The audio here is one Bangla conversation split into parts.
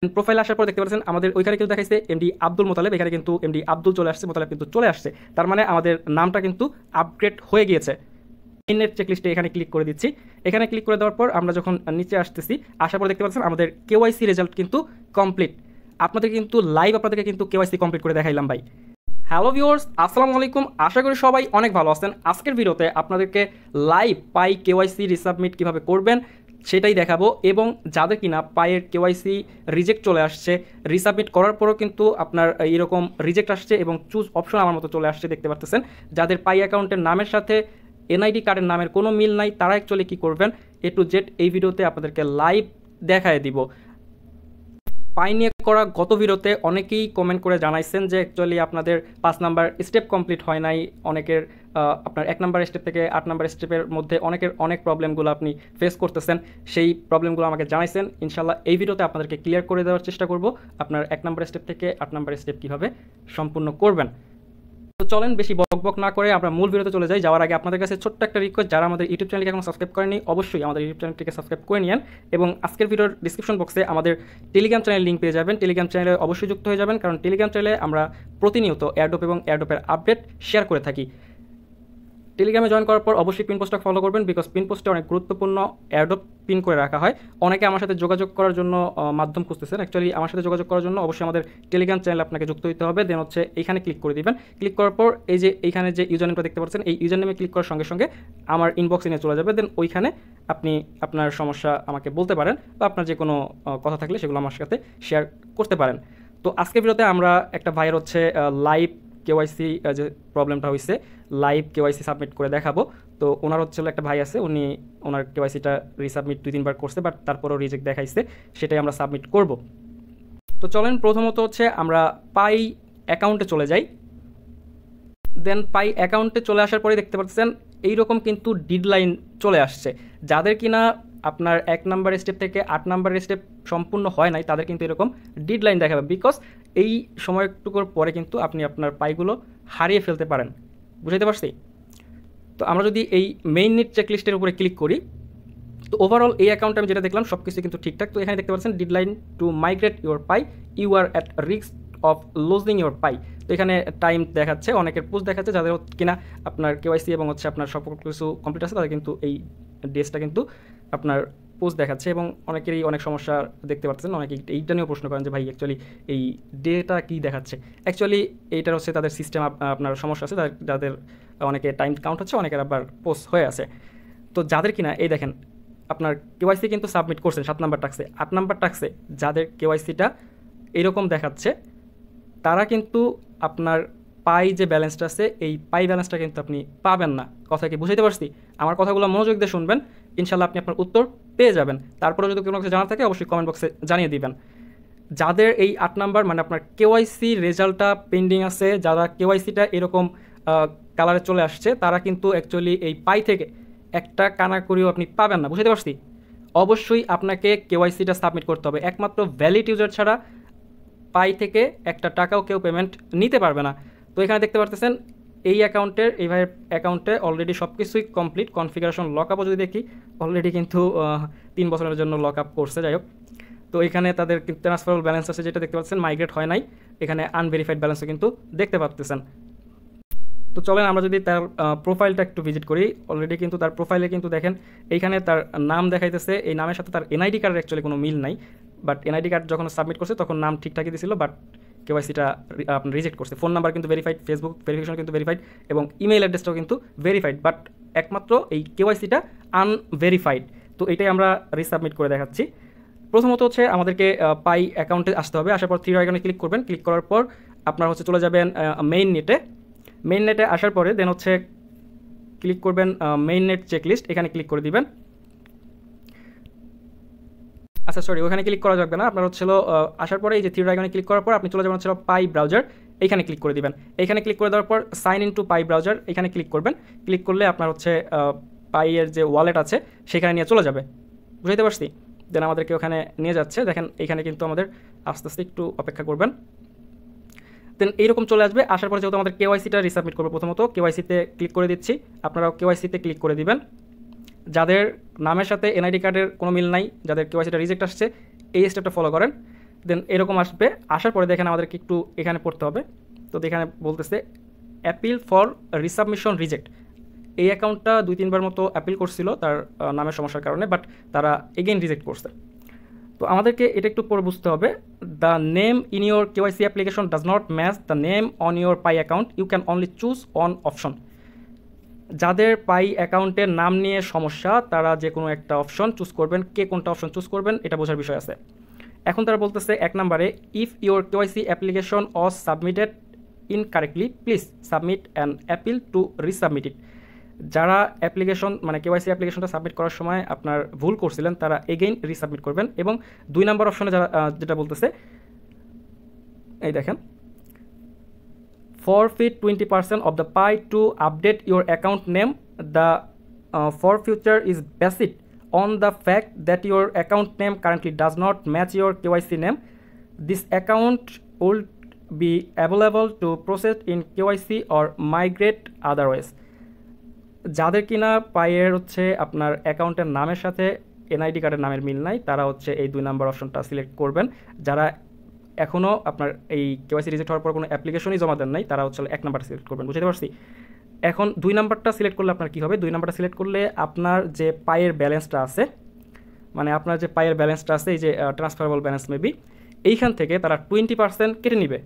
প্রোফাইলে আসার পর দেখতে পাচ্ছেন আমাদের ওইখানে কিন্তু দেখাইছে এমডি আব্দুল মোতালেব, এখানে কিন্তু এমডি আব্দুল চলে আসছে, মোতালেব কিন্তু চলে আসছে। তার মানে আমাদের নামটা কিন্তু আপগ্রেড হয়ে গিয়েছে। ইননেট চেকলিস্টে এখানে ক্লিক করে দিচ্ছি। এখানে ক্লিক করে দেওয়ার পর আমরা যখন নিচে আসতেছি, আসার পর দেখতে পাচ্ছেন আমাদের কেওয়াইসি রেজাল্ট কিন্তু কমপ্লিট। আপনাদের কিন্তু লাইভ আপনাদেরকে কিন্তু কেওয়াইসি কমপ্লিট করে দেখাইলাম ভাই। হ্যালো ভিউয়ার্স, আসসালামু আলাইকুম। আশা করি সবাই অনেক ভালো আছেন। আজকের ভিডিওতে আপনাদেরকে লাইভ পাই কেওয়াইসি রিসাবমিট কিভাবে করবেন সেটাই দেখাবো, এবং যাদের কিনা পাইয়ের কেওয়াইসি রিজেক্ট চলে আসছে, রিসাবমিট করার পরও কিন্তু আপনার এইরকম রিজেক্ট আসছে এবং চুজ অপশন আমার মতো চলে আসছে দেখতে পাচ্ছেন। যাদের পাই অ্যাকাউন্টের নামের সাথে এনআইডি কার্ডের নামের কোনো মিল নাই, তারা অ্যাকচুয়ালি কী করবেন এ টু জেড এই ভিডিওতে আপনাদেরকে লাইভ দেখায় দিব। পাই নিয়ে করা গত ভিডিওতে অনেকেই কমেন্ট করে জানাইছেন যে অ্যাকচুয়ালি আপনাদের 5 নাম্বার স্টেপ কমপ্লিট হয় নাই। অনেকের আপনার 1 নাম্বার স্টেপ থেকে 8 নাম্বার স্টেপের মধ্যে অনেকের অনেক প্রবলেমগুলো আপনি ফেস করতেছেন, সেই প্রবলেমগুলো আমাকে জানাইছেন। ইনশাল্লাহ এই ভিডিওতে আপনাদেরকে ক্লিয়ার করে দেওয়ার চেষ্টা করব আপনার 1 নাম্বার স্টেপ থেকে 8 নাম্বার স্টেপ কীভাবে সম্পূর্ণ করবেন। তো চলেন বেশি বকবক না করে আমরা মূল ভিডিওতে চলে যাই। যাওয়ার আগে আপনাদের কাছে ছোট্ট একটা রিকোয়েস্ট, যারা আমাদের ইউটিউব চ্যানেলকে এখন সাবস্ক্রাইব করেনি অবশ্যই আমাদের ইউটিউব চ্যানেলটিকে সাবস্ক্রাইব করে নিন, এবং আজকের ভিডিওর ডিসক্রিপশন বক্সে আমাদের টেলিগ্রাম চ্যানেল লিঙ্ক পেয়ে যাবেন। টেলিগ্রাম চ্যানেলে অবশ্যই যুক্ত হয়ে যাবেন, কারণ টেলিগ্রাম চ্যানেলে আমরা প্রতিনিয়ত এয়ারড্রপ এবং এয়ারড্রপের আপডেট শেয়ার করে থাকি। টেলিগ্রামে জয়েন করার পর অবশ্যই পিন পোস্টটা ফলো করবেন, বিকজ পিন পোস্টে অনেক গুরুত্বপূর্ণ এয়ারড্রপ পিন করে রাখা হয়। অনেকে আমার সাথে যোগাযোগ করার জন্য মাধ্যম খুঁজতেছেন। অ্যাকচুয়ালি আমার সাথে যোগাযোগ করার জন্য অবশ্যই আমাদের টেলিগ্রাম চ্যানেলে আপনাকে যুক্ত হতে হবে। দেন হচ্ছে এইখানে ক্লিক করে দিবেন। ক্লিক করার পর এই যে এইখানে যে ইউজার নেমটা দেখতে পাচ্ছেন, এই ইউজার নেমে ক্লিক করার সঙ্গে সঙ্গে আমার ইনবক্সে নিয়ে চলে যাবে। দেন ওইখানে আপনি আপনার সমস্যা আমাকে বলতে পারেন, বা আপনার যে কোনো কথা থাকলে সেগুলো আমার সাথে শেয়ার করতে পারেন। তো আজকের ভিডিওতে আমরা একটা ভাইয়ের হচ্ছে লাইভ কেওয়াইসি যে প্রবলেমটা হয়েছে, লাইভ কেওয়াইসি সাবমিট করে দেখাবো। তো ওনার হচ্ছে একটা ভাই আছে, উনি ওনার কেওয়াইসিটা রিসাবমিট 2-3 বার করছে, বাট তারপরও রিজেক্ট দেখাইছে, সেটাই আমরা সাবমিট করব। তো চলেন প্রথমত হচ্ছে আমরা পাই অ্যাকাউন্টে চলে যাই। দেন পাই অ্যাকাউন্টে চলে আসার পরে দেখতে পাচ্ছেন এইরকম কিন্তু ডেডলাইন চলে আসছে। যাদের কিনা আপনার 1 নাম্বার স্টেপ থেকে 8 নাম্বার স্টেপ সম্পূর্ণ হয় নাই, তাদের কিন্তু এরকম ডেডলাইন দেখাবে, বিকজ এই সময়টুকুর পরে কিন্তু আপনি আপনার পাইগুলো হারিয়ে ফেলতে পারেন। বুঝাইতে পারছি? তো আমরা যদি এই মেইন নিট চেকলিস্টের উপরে ক্লিক করি, তো ওভারঅল এই অ্যাকাউন্টে আমি যেটা দেখলাম সব কিছু কিন্তু ঠিকঠাক। তো এখানে দেখতে পাচ্ছেন deadline to migrate your Pi, you are at risk of losing your Pi. তো এখানে টাইম দেখাচ্ছে, অনেকের পোস্ট দেখাচ্ছে, যাদের কিনা আপনার কেওয়াইসি এবং হচ্ছে আপনার সব কিছু কমপ্লিট আছে, তাদের কিন্তু এই ডেসটা কিন্তু আপনার পোস্ট দেখাচ্ছে, এবং অনেকেরই অনেক সমস্যা দেখতে পাচ্ছেন। অনেকে এইটা নিয়েও প্রশ্ন করেন যে ভাই অ্যাকচুয়ালি এই ডেটা কী দেখাচ্ছে। অ্যাকচুয়ালি এইটার হচ্ছে তাদের সিস্টেম আপনার সমস্যা আছে, যাদের অনেকে টাইম কাউন্ট হচ্ছে, অনেকের আবার পোস্ট হয়ে আছে। তো যাদের কিনা এই দেখেন আপনার কেওয়াইসি কিন্তু সাবমিট করছেন 7 নাম্বার টাস্কে, 8 নাম্বার টাস্কে যাদের কেওয়াইসিটা এরকম দেখাচ্ছে, তারা কিন্তু আপনার পাই যে ব্যালেন্সটা আছে, এই পাই ব্যালেন্সটা কিন্তু আপনি পাবেন না। কথা কি বুঝাইতে পারছি? আমার কথাগুলো মনোযোগ দিয়ে শুনবেন, ইনশাল্লাহ আপনি আপনার উত্তর পেয়ে যাবেন। তারপরে যদি কোনো কিছু জানার থাকে অবশ্যই কমেন্ট বক্সে জানিয়ে দিবেন। যাদের এই 8 নাম্বার মানে আপনার কেওয়াইসি রেজাল্টটা পেন্ডিং আছে, যারা কেওয়াইসিটা এরকম কালারে চলে আসছে, তারা কিন্তু অ্যাকচুয়ালি এই পাই থেকে একটা কানাকড়িও আপনি পাবেন না। বুঝতে পারছি? অবশ্যই আপনাকে কেওয়াইসিটা সাবমিট করতে হবে। একমাত্র ভ্যালিড ইউজার ছাড়া পাই থেকে একটা টাকাও কেউ পেমেন্ট নিতে পারবে না। তো এখানে দেখতে পারতেছেন এই অ্যাকাউন্টের, এই ভাইয়ের অ্যাকাউন্টে অলরেডি সব কিছুই কমপ্লিট। কনফিগারেশন লক আপও যদি দেখি, অলরেডি কিন্তু 3 বছরের জন্য লক আপ করছে। যাই হোক, তো এখানে তাদের ট্রান্সফারেবল ব্যালেন্স আছে যেটা দেখতে পাচ্ছেন, মাইগ্রেট হয় নাই। এখানে আনভেরিফাইড ব্যালেন্সও কিন্তু দেখতে পাচ্ছেন। তো চলেন আমরা যদি তার প্রোফাইলটা একটু ভিজিট করি। অলরেডি কিন্তু তার প্রোফাইলে কিন্তু দেখেন এইখানে তার নাম দেখাইতেছে, এই নামের সাথে তার এনআইডি কার্ডের অ্যাকচুয়ালি কোনো মিল নাই। বাট এনআইডি কার্ড যখন সাবমিট করছে তখন নাম ঠিকঠাকই দিয়েছিল, বাট কেওয়াইসিটা আপনার রিজেক্ট করছে। ফোন নাম্বার কিন্তু ভেরিফাইড, ফেসবুক ভেরিফিকেশন কিন্তু ভেরিফাইড, এবং ইমেল অ্যাড্রেসটাও কিন্তু ভেরিফাইড, বাট একমাত্র এই কেওয়াইসিটা আনভেরিফাইড। তো এটাই আমরা রিসাবমিট করে দেখাচ্ছি। প্রথমত হচ্ছে আমাদেরকে পাই অ্যাকাউন্টে আসতে হবে। আসার পর 3 আইকনে ক্লিক করবেন। ক্লিক করার পর আপনার হচ্ছে চলে যাবেন মেইন নেটে। মেইন নেটে আসার পরে দেন হচ্ছে ক্লিক করবেন মেইন নেট চেকলিস্ট, এখানে ক্লিক করে দিবেন। আচ্ছা সরি, ওখানে ক্লিক করা যাবে না। আপনার হচ্ছিল আসার পরে এই যে 3 আইকনে ক্লিক করার পর আপনি চলে যাবেন হচ্ছিল পাই ব্রাউজার, এইখানে ক্লিক করে দিবেন। এইখানে ক্লিক করে দেওয়ার পর sign in to Pi browser, এখানে ক্লিক করবেন। ক্লিক করলে আপনার হচ্ছে পাইয়ের যে ওয়ালেট আছে সেখানে নিয়ে চলে যাবে। বুঝতে পারছি? দেন আমাদেরকে ওখানে নিয়ে যাচ্ছে। দেখেন এইখানে কিন্তু আমাদের আস্তে আস্তে একটু অপেক্ষা করবেন। দেন এইরকম চলে আসবে। আসার পরে যেহেতু আমাদের কেওয়াইসিটা রিসাবমিট করবো, প্রথমত কেওয়াইসিতে ক্লিক করে দিচ্ছি। আপনারাও কেওয়াইসিতে ক্লিক করে দিবেন। যাদের নামের সাথে এনআইডি কার্ডের কোনো মিল নাই, যাদের কেওয়াইসিটা রিজেক্ট আসছে, এই স্টেপটা ফলো করেন। দেন এরকম আসবে, আসার পরে দেখেন আমাদেরকে একটু এখানে পড়তে হবে। তো এখানে বলতেছে অ্যাপিল ফর রিসাবমিশন রিজেক্ট। এই অ্যাকাউন্টটা 2-3 বার মতো অ্যাপিল করছিল তার নামের সমস্যার কারণে, বাট তারা এগেইন রিজেক্ট করছে। তো আমাদেরকে এটা একটু পরে বুঝতে হবে, the name in your KYC application does not match the name on your Pi account, you can only choose on option. যাদের পাই অ্যাকাউন্টের নাম নিয়ে সমস্যা তারা যে কোনো একটা অপশন চুজ করবেন। কে কোনটা অপশন চুজ করবেন এটা বোঝার বিষয় আছে। এখন তারা বলতেছে 1 নম্বরে, if your KYC application was submitted incorrectly please submit an appeal to resubmit it. যারা অ্যাপ্লিকেশন মানে কেওয়াইসি অ্যাপ্লিকেশনটা সাবমিট করার সময় আপনার ভুল করছিলেন তারা এগেইন রিসাবমিট করবেন। এবং 2 নম্বর অপশনে যারা যেটা বলতেছে, এই দেখেন, forfeit 20% of the pie to update your account name. The forfeiture is based on the fact that your account name currently does not match your KYC name. This account will be available to process in KYC or migrate otherwise. যাদের কিনা পাইয়ের হচ্ছে আপনার অ্যাকাউন্টের নামের সাথে এনআইডি কার্ডের নামের মিল নাই তারা হচ্ছে এই 2 নম্বর অপশনটা সিলেক্ট করবেন। যারা এখনও আপনার এই কেওয়াইসি রিজেক্ট হওয়ার পর কোনো অ্যাপ্লিকেশনই জমা দেন নাই তারা হচ্ছে 1 নাম্বারটা সিলেক্ট করবেন। বুঝতে পারছি? এখন 2 নাম্বারটা সিলেক্ট করলে আপনার কী হবে, 2 নাম্বারটা সিলেক্ট করলে আপনার যে পাইয়ের ব্যালেন্সটা আছে, মানে আপনার যে পাইয়ের ব্যালেন্সটা আছে এই যে ট্রান্সফারেবল ব্যালেন্স মেবি, এইখান থেকে তারা 20% কেটে নিবে।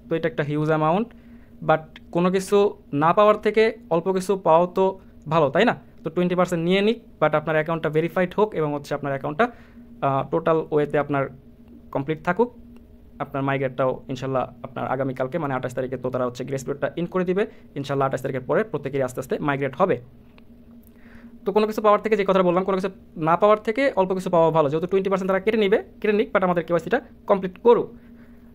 তো এটা একটা হিউজ অ্যামাউন্ট, বাট কোনো কিছু না পাওয়ার থেকে অল্প কিছু পাওয়াও তো ভালো, তাই না? তো 20% নিয়ে নিক, বাট আপনার অ্যাকাউন্টটা ভেরিফাইড হোক এবং হচ্ছে আপনার অ্যাকাউন্টটা টোটাল ওয়েতে আপনার কমপ্লিট থাকুক। আপনার মাইগ্রেটটাও ইনশাল্লাহ আপনার আগামীকালকে মানে 28 তারিখে তো তারা হচ্ছে গ্রেস পিরিয়ডটা ইন করে দিবে। ইনশাল্লাহ 28 তারিখের পরে প্রত্যেকেরই আস্তে আস্তে মাইগ্রেট হবে। তো কোনো কিছু পাওয়ার থেকে যে কথা বললাম, কোনো কিছু না পাওয়ার থেকে অল্প কিছু পাওয়া ভালো, যেহেতু 20% তারা কেটে নিক, বাট আমাদের কেওয়াইসিটা কমপ্লিট করুক।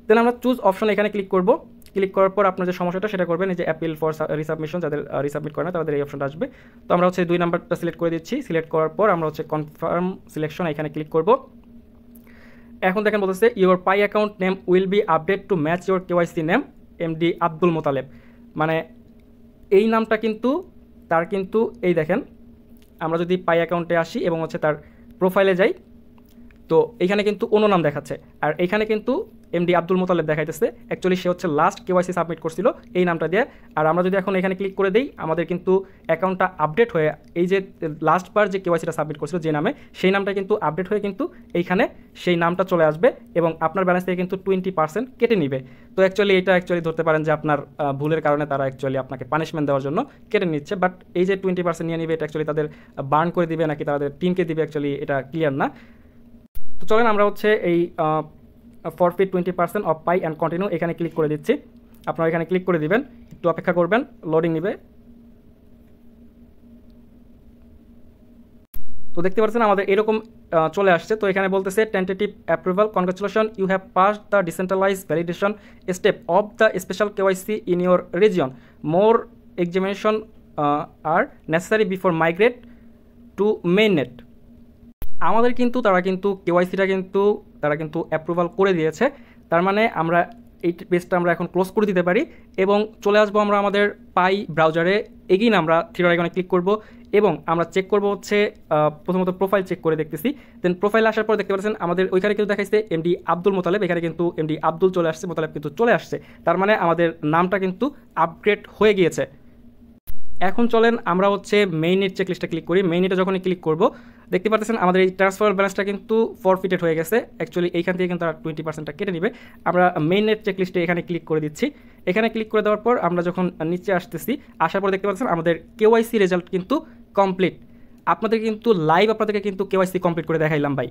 দেন আমরা চুজ অপশন এখানে ক্লিক করব। ক্লিক করার পর আপনার যে সমস্যাটা সেটা করবেন, এই যে অ্যাপিল ফর রিসাবমিশন, যাদের রিসাবমিট করে না তাদের এই অপশনটা আসবে। তো আমরা হচ্ছে 2 নাম্বারটা সিলেক্ট করে দিচ্ছি। সিলেক্ট করার পর আমরা হচ্ছে কনফার্ম সিলেকশন এখানে ক্লিক করব। এখন দেখেন বলতেছে your Pi account name will be update to match your KYC name MD Abdul Motaleb. মানে এই নামটা কিন্তু তার কিন্তু এই দেখেন, আমরা যদি পাই অ্যাকাউন্টে আসি এবং হচ্ছে তার প্রোফাইলে যাই, তো এইখানে কিন্তু অন্য নাম দেখাচ্ছে, আর এইখানে কিন্তু এমডি আব্দুল মোতালেব দেখাইতেছে। অ্যাকচুয়ালি সে হচ্ছে লাস্ট কেওয়াইসি সাবমিট করছিল এই নামটা দিয়ে। আর আমরা যদি এখন এখানে ক্লিক করে দিই, আমাদের কিন্তু অ্যাকাউন্টটা আপডেট হয়ে এই যে লাস্টবার যে কেওয়াইসিটা সাবমিট করছিল যে নামে, সেই নামটা কিন্তু আপডেট হয়ে কিন্তু এইখানে সেই নামটা চলে আসবে এবং আপনার ব্যালেন্স থেকে কিন্তু 20% কেটে নিবে। তো অ্যাকচুয়ালি এটা ধরতে পারেন যে আপনার ভুলের কারণে তারা অ্যাকচুয়ালি আপনাকে পানিশমেন্ট দেওয়ার জন্য কেটে নিচ্ছে। বাট এই যে 20% নিয়ে নিবে, এটা অ্যাকচুয়ালি তাদের বার্ন করে দিবে নাকি তাদের টিমকে দিবে, অ্যাকচুয়ালি এটা ক্লিয়ার না। তো চলেন আমরা হচ্ছে এই four feet 20% of pi and continue এখানে ক্লিক করে দিচ্ছি। আপনারা এখানে ক্লিক করে দিবেন, একটু অপেক্ষা করবেন, লোডিং নেবে। তো দেখতে পাচ্ছেন আমাদের এরকম চলে আসছে। তো এখানে বলতেছে tentative approval, congratulation, you have passed the decentralize validation step of the special KYC in your region, more examination are necessary before migrate to mainnet. আমাদের কিন্তু তারা কিন্তু কেওয়াইসিটা কিন্তু তারা কিন্তু অ্যাপ্রুভাল করে দিয়েছে। তার মানে আমরা এই পেজটা আমরা এখন ক্লোজ করে দিতে পারি এবং চলে আসবো আমরা আমাদের পাই ব্রাউজারে। এগেইন আমরা থ্রি ডট আইকনে ক্লিক করব এবং আমরা চেক করব হচ্ছে প্রথমত প্রোফাইল চেক করে দেখতেছি। দেন প্রোফাইলে আসার পর দেখতে পাচ্ছেন আমাদের ওইখানে কিন্তু দেখাইছে এমডি আব্দুল মোতালেব, এখানে কিন্তু এমডি আব্দুল চলে আসছে, মোতালেব কিন্তু চলে আসছে। তার মানে আমাদের নামটা কিন্তু আপগ্রেড হয়ে গিয়েছে। এখন চলেন আমরা হচ্ছে মেইননেট চেকলিস্টে ক্লিক করি। মেইননেটে যখনই ক্লিক করব দেখতে পাচ্ছেন আমাদের এই ট্রান্সফার ব্যালেন্সটা কিন্তু ফরফিটেড হয়ে গেছে। অ্যাকচুয়ালি এইখান থেকে কিন্তু তারা 20%টা কেটে নেবে। আমরা মেইননেট চেকলিস্টে এখানে ক্লিক করে দিচ্ছি। এখানে ক্লিক করে দেওয়ার পর আমরা যখন নিচে আসতেছি, আসার পর দেখতে পাচ্ছেন আমাদের কেওয়াইসি রেজাল্ট কিন্তু কমপ্লিট। আপনাদের কিন্তু লাইভ আপনাদেরকে কিন্তু কেওয়াইসি কমপ্লিট করে দেখাইলাম ভাই,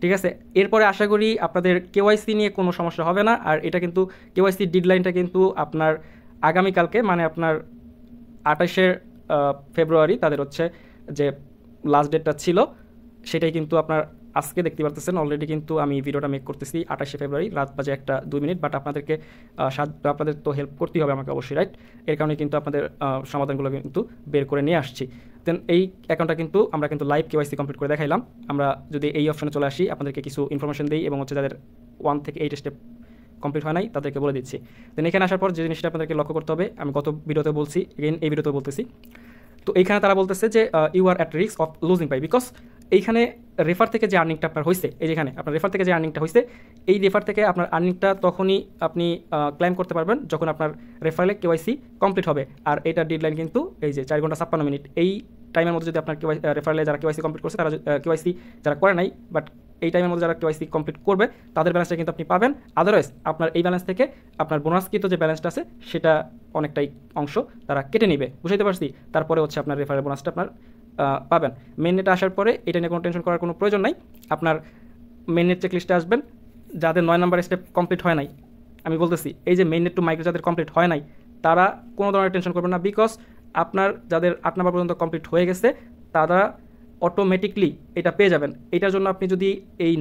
ঠিক আছে? এরপরে আশা করি আপনাদের কেওয়াইসি নিয়ে কোনো সমস্যা হবে না। আর এটা কিন্তু কেওয়াইসি ডেডলাইনটা কিন্তু আপনার আগামীকালকে মানে আপনার 28শে ফেব্রুয়ারি তাদের হচ্ছে যে লাস্ট ডেটটা ছিল সেটাই কিন্তু আপনার আজকে দেখতে পারতেছেন। অলরেডি কিন্তু আমি ভিডিওটা মেক করতেছি 28শে ফেব্রুয়ারি রাত বাজে 1-2 বাট আপনাদেরকে আপনাদের তো হেল্প করতেই হবে আমাকে অবশ্যই, রাইট? এর কারণে কিন্তু আপনাদের সমাধানগুলো কিন্তু বের করে নিয়ে আসছি। দেন এই অ্যাকাউন্টটা কিন্তু আমরা কিন্তু লাইভ কেওয়াইসি কমপ্লিট করে দেখাইলাম। আমরা যদি এই অপশনে চলে আসি আপনাদেরকে কিছু ইনফরমেশন দিই এবং হচ্ছে যাদের 1 থেকে 8 স্টেপ কমপ্লিট হয় নাই তাদেরকে বলে দিচ্ছি। দেন এখানে আসার পর যে জিনিসটা আপনাদেরকে লক্ষ্য করতে হবে, আমি গত ভিডিওতে বলছি, এগেইন এই ভিডিওতে বলতেছি। তো এইখানে তারা বলতেছে যে you are at risk of losing Pi because এইখানে রেফার থেকে যে আর্নিংটা আপনার হয়েছে, এই যেখানে আপনার রেফার থেকে যে আর্নিংটা হয়েছে, এই রেফার থেকে আপনার আর্নিংটা তখনই আপনি ক্লেম করতে পারবেন যখন আপনার রেফারেলে কেওয়াইসি কমপ্লিট হবে। আর এইটার ডেডলাইন কিন্তু এই যে 4 ঘন্টা 56 মিনিট। এই টাইমের মধ্যে যদি আপনার রেফারেলে যারা কেওয়াইসি কমপ্লিট করছে, তারা কেওয়াইসি যারা করে নাই বাট এই টাইমের মধ্যে যারা কেওয়াইসি কমপ্লিট করবে, তাদের ব্যালেন্সটা কিন্তু আপনি পাবেন। আদারওয়াইজ আপনার এই ব্যালেন্স থেকে আপনার বোনাসকৃত যে ব্যালেন্সটা আছে সেটা অনেকটাই অংশ তারা কেটে নেবে, বুঝতে পারছি। তারপরে হচ্ছে আপনার রেফারেল বোনাসটা আপনার পাবেন। মেন নেটে আসার পরে এটা নিয়ে কোনো টেনশন করার কোনো প্রয়োজন নাই। আপনার মেন নেট চেকলিস্টে আসবেন, যাদের 9 নাম্বার স্টেপ কমপ্লিট হয় নাই, আমি বলতেছি এই যে মেন নেট টু মাইগ্রেট যাদের কমপ্লিট হয় নাই, তারা কোনো ধরনের টেনশন করবেন না। বিকজ আপনার যাদের 8 নাম্বার পর্যন্ত কমপ্লিট হয়ে গেছে, তারা অটোমেটিকলি এটা পেয়ে যাবেন। এটার জন্য আপনি যদি এই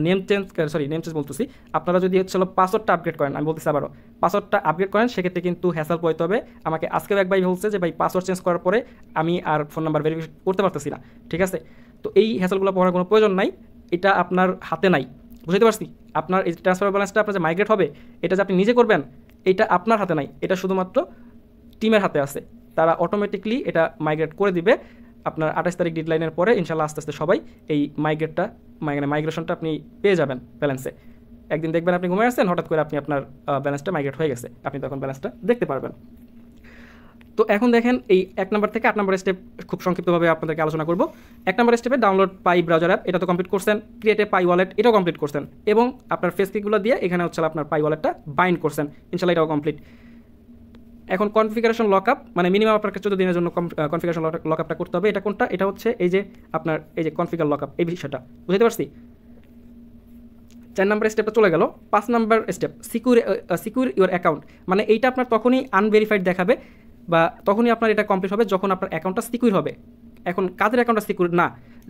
নেম চেঞ্জ বলতেছি, আপনারা যদি হচ্ছে পাসওয়ার্ডটা আপগ্রেড করেন, আমি বলতেছি আবারও, পাসওয়ার্ডটা আপগ্রেড করেন, সেক্ষেত্রে কিন্তু হ্যাসেল পোহাইতে হবে। আমাকে আজকেও এক ভাই বলছে যে ভাই পাসওয়ার্ড চেঞ্জ করার পরে আমি আর ফোন নাম্বার ভেরিফিকেশন করতে পারতেছি না, ঠিক আছে। তো এই হ্যাসেলগুলো পোহার কোনো প্রয়োজন নাই, এটা আপনার হাতে নাই, বুঝতে পারছি। আপনার এই ট্রান্সফার ব্যালেন্সটা আপনার যে মাইগ্রেট হবে, এটা যে আপনি নিজে করবেন, এটা আপনার হাতে নাই, এটা শুধুমাত্র টিমের হাতে আছে। তারা অটোমেটিকলি এটা মাইগ্রেট করে দিবে। আপনার 28 তারিখ ডেডলাইনের পরে ইনশাল্লাহ আস্তে আস্তে সবাই এই মাইগ্রেশনটা আপনি পেয়ে যাবেন ব্যালেন্সে। একদিন দেখবেন আপনি ঘুমিয়ে আসছেন, হঠাৎ করে আপনি আপনার ব্যালেন্সটা মাইগ্রেট হয়ে গেছে, আপনি তখন ব্যালেন্সটা দেখতে পারবেন। তো এখন দেখেন এই 1 নম্বর থেকে 8 নম্বর স্টেপ খুব সংক্ষিপ্তভাবে আপনাদেরকে আলোচনা করব। 1 নম্বর স্টেপে ডাউনলোড পাই ব্রাউজার অ্যাপ, এটা তো কমপ্লিট করছেন। ক্রিয়েট এ পাই ওয়ালেট, এটাও কমপ্লিট করছেন। এবং আপনার ফেস কিগুলো দিয়ে এখানে হচ্ছে আপনার পাই ওয়ালেটটা বাইন্ড করছেন, ইনশাল্লাহ এটাও কমপ্লিট। এখন কনফিগারেশন লকআপ, মানে মিনিমাম আপনাকে 14 দিনের জন্য কনফিগারেশন লকআপটা করতে হবে। এটা কোনটা? এটা হচ্ছে এই যে আপনার এই যে কনফিগার লকআপ, এই বিষয়টা বুঝতে পারছি। 4 নম্বর স্টেপটা চলে গেল। 5 নম্বর স্টেপ সিকিউর ইউর অ্যাকাউন্ট, মানে এইটা আপনার তখনই আনভেরিফাইড দেখাবে বা তখনই আপনার এটা কমপ্লিট হবে যখন আপনার অ্যাকাউন্টটা সিকিউর হবে। এখন কাদের অ্যাকাউন্টটা সিকিউর না?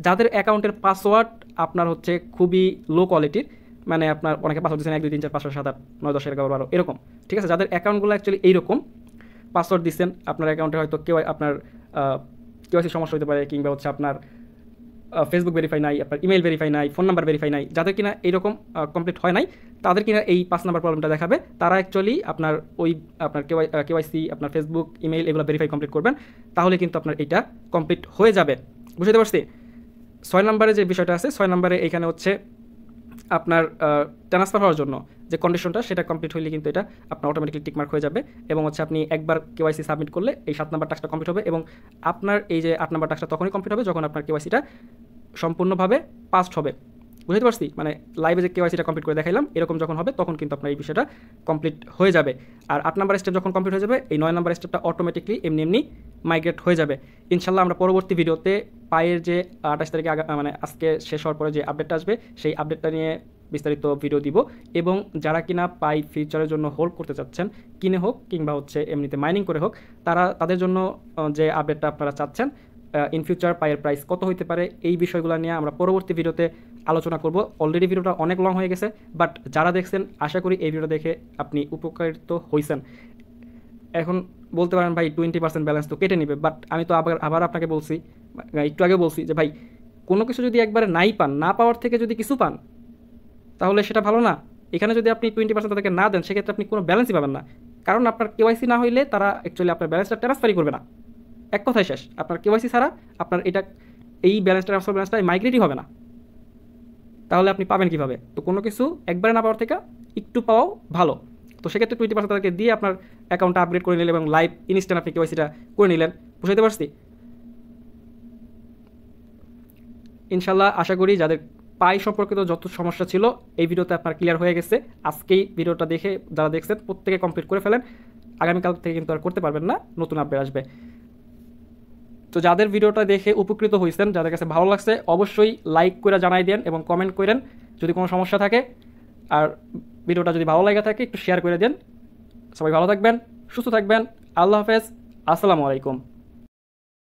যাদের অ্যাকাউন্টের পাসওয়ার্ড আপনার হচ্ছে খুবই লো কোয়ালিটির, মানে আপনার অনেকে পাসওয়ার্ড দিচ্ছেন 1 2 3 4 5 6 7 8 9 10 11 12 এরকম, ঠিক আছে। যাদের অ্যাকাউন্টগুলো অ্যাকচুয়ালি এইরকম পাসওয়ার্ড দিচ্ছেন, আপনার অ্যাকাউন্টে হয়তো কেউ আপনার কেওয়াইসি সমস্যা হতে পারে, কিংবা হচ্ছে আপনার ফেসবুক ভেরিফাই নাই, আপনার ইমেল ভেরিফাই নাই, ফোন নাম্বার ভেরিফাই নাই, যাদের কিনা এইরকম কমপ্লিট হয় নাই, তাদের কিনা এই 5 নাম্বার প্রবলেমটা দেখাবে। তারা অ্যাকচুয়ালি আপনার ওই আপনার কেওয়াইসি, আপনার ফেসবুক, ইমেল এগুলো ভেরিফাই কমপ্লিট করবেন, তাহলে কিন্তু আপনার এইটা কমপ্লিট হয়ে যাবে, বুঝতে পারছি। 6 নম্বরে যে বিষয়টা আছে, 6 নম্বরে এইখানে হচ্ছে আপনার ট্রান্সফার হওয়ার জন্য যে কন্ডিশনটা, সেটা কমপ্লিট হলে কিন্তু এটা আপনার অটোমেটিকলি টিকমার্ক হয়ে যাবে। এবং হচ্ছে আপনি একবার কেওয়াইসি সাবমিট করলে এই 7 নাম্বার টাস্কটা কমপ্লিট হবে। এবং আপনার এই যে 8 নাম্বার টাস্কটা তখনই কমপ্লিট হবে যখন আপনার কেওয়াইসিটা সম্পূর্ণভাবে পাসড হবে, বুঝতে পারছি। মানে লাইভে যে কেওয়াইসিটা কমপ্লিট করে দেখাইলাম, এরকম যখন হবে তখন কিন্তু আপনার এই বিষয়টা কমপ্লিট হয়ে যাবে। আর 8 নাম্বার স্টেপ যখন কমপ্লিট হয়ে যাবে, এই 9 নাম্বার স্টেপটা অটোমেটিকলি এমনি মাইগ্রেট হয়ে যাবে ইনশাল্লাহ। আমরা পরবর্তী ভিডিওতে পায়ের যে 28 তারিখে মানে আজকে শেষ হওয়ার পরে যে আপডেটটা আসবে, সেই আপডেটটা নিয়ে বিস্তারিত ভিডিও দিব। এবং যারা কিনা পাই ফিউচারের জন্য হোল্ড করতে চাচ্ছেন, কিনে হোক কিংবা হচ্ছে এমনিতে মাইনিং করে হোক, তাদের জন্য যে আপডেটটা আপনারা চাচ্ছেন, ইন ফিউচার পায়ের প্রাইস কত হইতে পারে, এই বিষয়গুলো নিয়ে আমরা পরবর্তী ভিডিওতে আলোচনা করব। অলরেডি ভিডিওটা অনেক লং হয়ে গেছে, বাট যারা দেখছেন আশা করি এই ভিডিও দেখে আপনি উপকৃত হয়েছেন। এখন বলতে পারেন ভাই 20% ব্যালেন্স তো কেটে নেবে, বাট আমি তো আবার আপনাকে বলছি, একটু আগে বলছি যে ভাই কোনো কিছু যদি একবারে নাই পান, না পাওয়ার থেকে যদি কিছু পান, তাহলে সেটা ভালো না। এখানে যদি আপনি 20% তাদেরকে না দেন, সেক্ষেত্রে আপনি কোনো ব্যালেন্সই পাবেন না। কারণ আপনার কেওয়াইসি না হইলে তারা অ্যাকচুয়ালি আপনার ব্যালেন্সটা ট্রান্সফারই করবে না। এক কথায় শেষ, আপনার কেওয়াইসি ছাড়া আপনার এই ব্যালেন্সটা ট্রান্সফার ব্যালেন্সটা মাইগ্রেটই হবে না। তাহলে আপনি পাবেন কীভাবে? তো কোনো কিছু একবারে না পাওয়ার থেকে একটু পাওয়াও ভালো। তো সেক্ষেত্রে 20% তাদেরকে দিয়ে আপনার অ্যাকাউন্টটা আপগ্রেড করে নিলেন এবং লাইভ ইনস্ট্যান্ট আপনি কেওয়াইসিটা করে নিলেন, বুঝতে পারছি। ইনশাল্লাহ আশা করি যাদের পাই সম্পর্কিত যত সমস্যা ছিল এই ভিডিওতে আপনার ক্লিয়ার হয়ে গেছে। আজকেই ভিডিওটা দেখে যারা দেখছেন প্রত্যেকে কমপ্লিট করে ফেলেন, আগামীকাল থেকে কিন্তু আর করতে পারবেন না, নতুন আপডেট আসবে। তো যাদের ভিডিওটা দেখে উপকৃত হয়েছেন, যাদের কাছে ভালো লাগছে, অবশ্যই লাইক করে জানাই দেন এবং কমেন্ট করেন যদি কোনো সমস্যা থাকে। আর ভিডিওটা যদি ভালো লাগে থাকে একটু শেয়ার করে দেন। সবাই ভালো থাকবেন, সুস্থ থাকবেন। আল্লাহ হাফেজ, আসসালামু আলাইকুম।